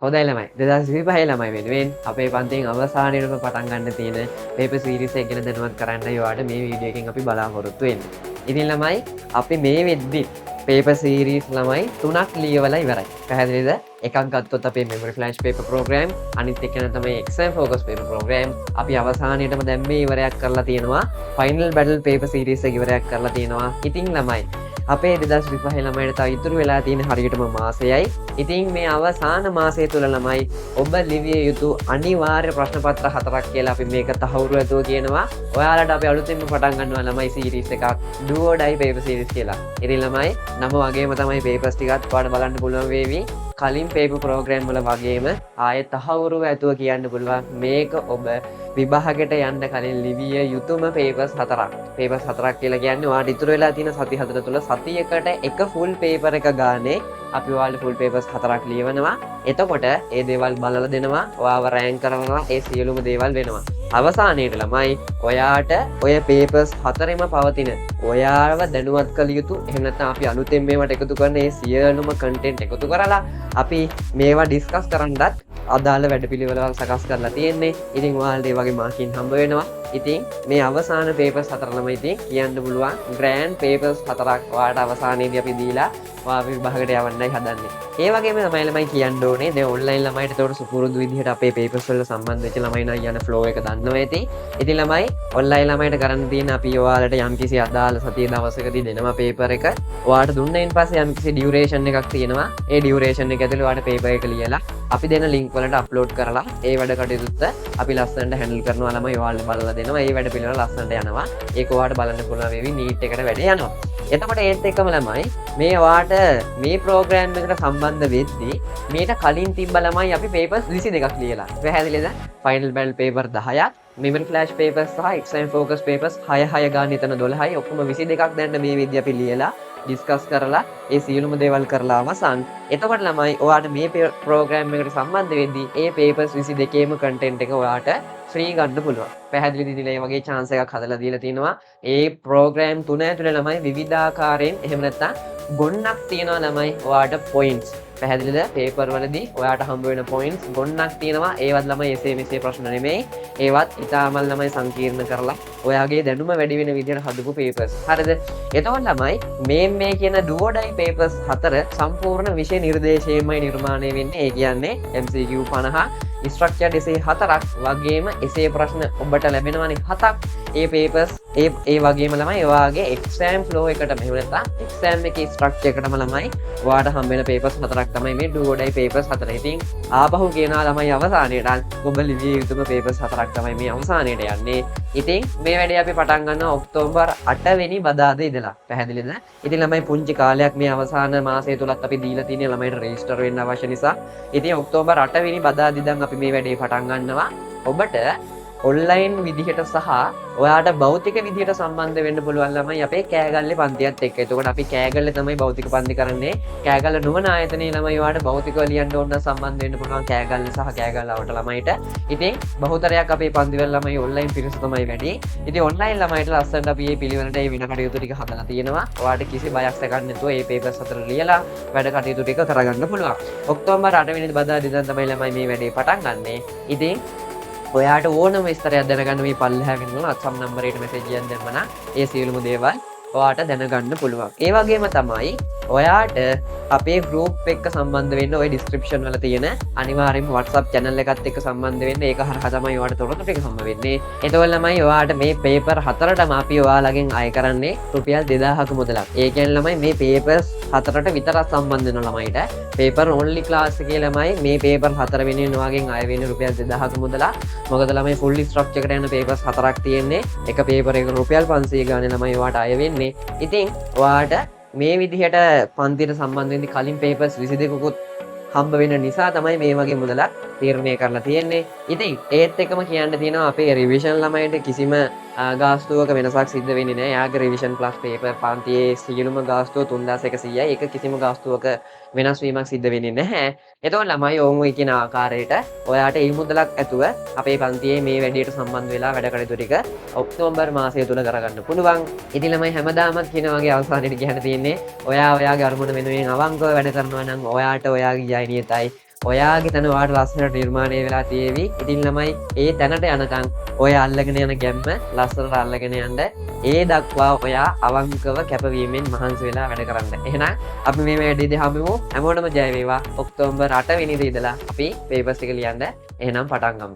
හොඳයි ළමයි 2025 ළමයි වෙනුවෙන් අපේ පන්තියෙන් අවසානයේම පටන් ගන්න තියෙන පේපර් සීරීස් එක ගැන දැනුවත් කරන්නයි ඔයාලට මේ වීඩියෝ එකෙන් අපි බලාපොරොත්තු වෙන්නේ. ඉතින් ළමයි අපි මේ වෙද්දි පේපර් සීරීස් ළමයි 3ක් ලියවලා ඉවරයි. පැහැදිලිද? එකක් ගත්තොත් අපේ memory flash paper program අනිත් එක තමයි exam focus paper program. අපි අවසානයේටම දැන් මේ ඉවරයක් කරලා තියෙනවා. final battle paper series එක ඉවරයක් කරලා තියෙනවා. ඉතින් ළමයි අපේ 2025 ළමයිට තව ඉතුරු වෙලා තියෙන හරියටම මාසයයි. ඉතින් මේ අවසාන මාසය තුල ළමයි ඔබ ලිවිය යුතු අනිවාර්ය ප්‍රශ්න පත්‍ර 4ක් කියලා අපි මේක තහවුරු ඇතුව කියනවා. ඔයාලට අපි අලුතෙන්ම පටන් ගන්නවා ළමයි සීරීස් එකක් do or die paper series කියලා. ඉතින් ළමයි නම වගේම තමයි papers ටිකත් ඔයාලට බලන්න පුළුවන් වේවි. කලින් paper program වල වගේම ආයෙ තහවුරු ඇතුව කියන්න පුළුවන් මේක ඔබ විභාගයට යන්න කලින් ලිවිය යුතුම papers 4ක්. papers 4ක් කියලා කියන්නේ ඔයාලට ඉතුරු වෙලා තියෙන සති 4 තුල සතියකට එක full paper එක ගානේ අපි ඔයාලට full papers 4ක් ලියවනවා. එතකොට ඒ දේවල් බලලා දෙනවා. ඔයාව රෑන්ක් කරනවා. ඒ සියලුම දේවල් වෙනවා. අවසානයේට ළමයි ඔයාට ඔය papers 4ෙම පවතින ඔයාව දැනුවත් කළ යුතු එහෙම නැත්නම් අපි අලුතෙන් මේවට එකතු කරන මේ සියලුම content එකතු කරලා අපි මේවා ඩිස්කස් කරන්නත් අදාළ වැඩපිළිවෙළවල් සකස් කරලා තියෙන්නේ. ඉතින් ඔයාලට ඒ වගේ මාකින් හම්බ වෙනවා. ඉතින් මේ අවසාන papers 4 ළමයි ඉතින් කියන්න පුළුවන් grand papers 4ක් ඔයාලට අවසානයේදී අපි දීලා ඔයා විභාගයට යවන්නයි හදන්නේ. ඒ වගේම තමයි ළමයි කියන්න ඕනේ දැන් ඔන්ලයින් ළමයිට ඒතකොට සුපුරුදු විදිහට අපේ papers වල සම්බන්ධ වෙච්ච ළමයි නම් යන flow එක දන්නවා ඇති. ඉතින් ළමයි ඔන්ලයින් ළමයිට කරන්න තියෙන අපි ඔයාලට යම්කිසි අදාළ සතිය දවසකදී දෙනවා paper එක. ඔයාලට දුන්නයින් පස්සේ යම්කිසි duration එකක් තියෙනවා. ඒ duration එක ඇතුළේ ඔයාලට paper එක ලියලා අපි දෙන link වලට upload කරලා ඒ වැඩ කටයුත්ත අපි ලස්සනට handle කරනවා ළමයි ඔයාලට බලලා දෙනවා. ඒ වැඩ පිළිවෙල ලස්සනට යනවා. ඒක ඔයාලට බලන්න පුළුවන් වේවි NEET එකට වැඩ යනවා. එතකොට ඒත් එක්කම ළමයි මේ ඔයාට මේ ප්‍රෝග්‍රෑම් එකට සම්බන්ධ වෙද්දී මේට කලින් තිබ්බ ළමයි අපි papers 22ක් ලියලා. පැහැදිලිද? final battle paper 10ක්, memory flash papers සහ exam focus papers 6 ගාන එතන 12යි. ඔක්කොම 22ක් දැන් මේ විදිහ අපි ලියලා ඩිස්කස් කරලා ඒ සියලුම දේවල් කරලා අවසන්. එතකොට ළමයි ඔයාට මේ ප්‍රෝග්‍රෑම් එකට සම්බන්ධ වෙද්දී ඒ papers 22ේම content එක ඔයාට ෆ්‍රී ගන්න පුළුවන්. පැහැදිලිද? ඉතින් ඒ වගේ chance එකක් හදලා දීලා තිනවා. ඒ ප්‍රෝග්‍රෑම් තුන ඇතුලේ ළමයි විවිධාකාරයෙන් එහෙම නැත්නම් ගොන්නක් තියෙනවා ළමයි ඔයාට points. පැහැදිලිද? paper වලදී ඔයාට හම්බ වෙන points ගොන්නක් තියෙනවා. ඒවත් ළමයි එසේ මෙසේ ප්‍රශ්න නෙමෙයි. ඒවත් ඉතාමල් ළමයි සංකීර්ණ කරලා ඔයාගේ දැනුම වැඩි වෙන විදිහට හදපු papers. හරිද? එතකොට ළමයි මේ කියන do or die papers 4 සම්පූර්ණ විෂය නිර්දේශයෙන්මයි නිර්මාණය වෙන්නේ. ඒ කියන්නේ MCQ 50 structured essay 4ක් වගේම essay ප්‍රශ්න ඔබට ලැබෙනවානේ 7ක්. ඒ papers ඒ වගේම ළමයි ඔයාගේ exam flow එකටම එහෙම නැත්නම් exam එකේ structure එකටම ළමයි ඔයාට හම්බ වෙන papers 4ක් තමයි මේ do or die papers 4. ඉතින් ආපහු කියනවා ළමයි අවසානයේට ඔබ ලිවිය යුතුම papers 4ක් තමයි මේ අවසානයේට යන්නේ. ඉතින් මේ වැඩේ අපි පටන් ගන්නවා ඔක්තෝබර් 8 වෙනි බදාදා ඉඳලා. පැහැදිලිද? ඉතින් ළමයි පුංචි කාලයක් මේ අවසාන මාසය තුලත් අපි දීලා තියෙන ළමයිට රෙජිස්ටර් වෙන්න අවශ්‍ය නිසා ඉතින් ඔක්තෝබර් 8 වෙනි බදාදා ඉඳන් අපි මේ වැඩේ පටන් ගන්නවා. ඔබට ඔන්ලයින් විදිහට සහ ඔයාට භෞතික විදිහට සම්බන්ධ වෙන්න පුළුවන් ළමයි අපේ කෑගල්ලේ පන්තියත් එක්ක. එතකොට අපි කෑගල්ලේ තමයි භෞතික පන්ති කරන්නේ. කෑගල්ල නුවණ ආයතනයේ ළමයි ඔයාට භෞතිකව ලියන්න ඕන නම් සම්බන්ධ වෙන්න පුළුවන් කෑගල්ලේ සහ කෑගල්ලාවට ළමයිට. ඉතින් බහුතරයක් අපේ පන්තිවල ළමයි ඔන්ලයින් පිරිස තමයි වැඩි. ඉතින් ඔන්ලයින් ළමයිට ලස්සනට අපි මේ පිළිවෙලට මේ වෙන කටයුතු ටික හදලා තියෙනවා. ඔයාට කිසි බයක් සැකක් නැතුව මේ papers 4 ලියලා වැඩ කටයුතු ටික කරගන්න පුළුවන්. ඔක්තෝබර් 8 වෙනි බදාදා ඉඳන් තමයි ළමයි මේ වැඩේ පටන් ගන්නෙ. ඉතින් ඔයාට ඕනම විස්තරයක් දැනගන්න මේ පල්ලෙහා වෙනම WhatsApp නම්බරයට මැසේජ් එකක් දැම්මම ඒ සියලුම දේවල් ඔයාට දැනගන්න පුළුවන්. ඒ වගේම තමයි ඔයාට අපේ group එක සම්බන්ධ වෙන්න ඔය description වල තියෙන අනිවාර්යයෙන්ම WhatsApp channel එකත් එක්ක සම්බන්ධ වෙන්න. ඒක හරහා තමයි ඔයාට තොරතුරු ටික හම්බ වෙන්නේ. එතකොට ළමයි ඔයාට මේ paper 4ටම අපි ඔයාලගෙන් අය කරන්නේ රුපියල් 2000ක මුදලක්. ඒ කියන්නේ ළමයි මේ papers 4ට විතරක් සම්බන්ධ වෙන ළමයිට paper only class එකේ ළමයි මේ paper 4 වෙනුවෙන් ඔයාගෙන් අය වෙන්නේ රුපියල් 2000ක මුදලක්. මොකද ළමයි full structure එකට යන papers 4ක් තියෙන්නේ. එක paper එකක රුපියල් 500 ගානේ ළමයි ඔයාට අය වෙන්නේ. ඉතින් ඔයාට මේ විදිහට පන්තියට සම්බන්ධ වෙන්න කලින් papers 22කුත් හම්බ වෙන නිසා තමයි මේ වගේ මුදලක් තීරණය කරලා තියෙන්නේ. ඉතින් ඒත් එකම කියන්න තියෙනවා අපේ රිවිෂන් ළමයිට කිසිම ගාස්තුවක වෙනසක් සිද්ධ වෙන්නේ නැහැ. යාගේ රිවිෂන් ප්ලස් පේපර් පන්තියේ සියලුම ගාස්තුව 3100යි. ඒක කිසිම ගාස්තුවක වෙනස් වීමක් සිද්ධ වෙන්නේ නැහැ. එතකොට ළමයි ඕන් ඔය කියන ආකාරයට ඔයාට ඒ මුදලක් ඇතුව අපේ පන්තියේ මේ වැඩේට සම්බන්ධ වෙලා වැඩ කටයුතු ටික ඔක්තෝබර් මාසය තුල කරගන්න පුළුවන්. ඉතින් ළමයි හැමදාමත් කියන වගේ අවසානයේදී කියන්න තියෙන්නේ ඔයා ඔයාගේ අරමුණ වෙනුවෙන් අවංකව වැඩ කරනවා නම් ඔයාට ඔයාගේ ජය නියතයි. ඔයාගේ තැන වාට ලස්සනට නිර්මාණය වෙලා තියේවි. ඉතින් ළමයි ඒ තැනට යනකම් ඔය අල්ලගෙන යන ගැම්ම ලස්සනට අල්ලගෙන යන්න ඒ දක්වා ඔයා අවංකව කැපවීමෙන් මහන්සි වෙලා වැඩ කරන්න. එහෙනම් අපි මේ වැඩේදී හමුවෙමු. හැමෝටම ජය වේවා. ඔක්තෝබර් 8 වෙනිදා ඉඳලා අපි පේපර්ස් එක ලියන්න එහෙනම් පටන් ගමු.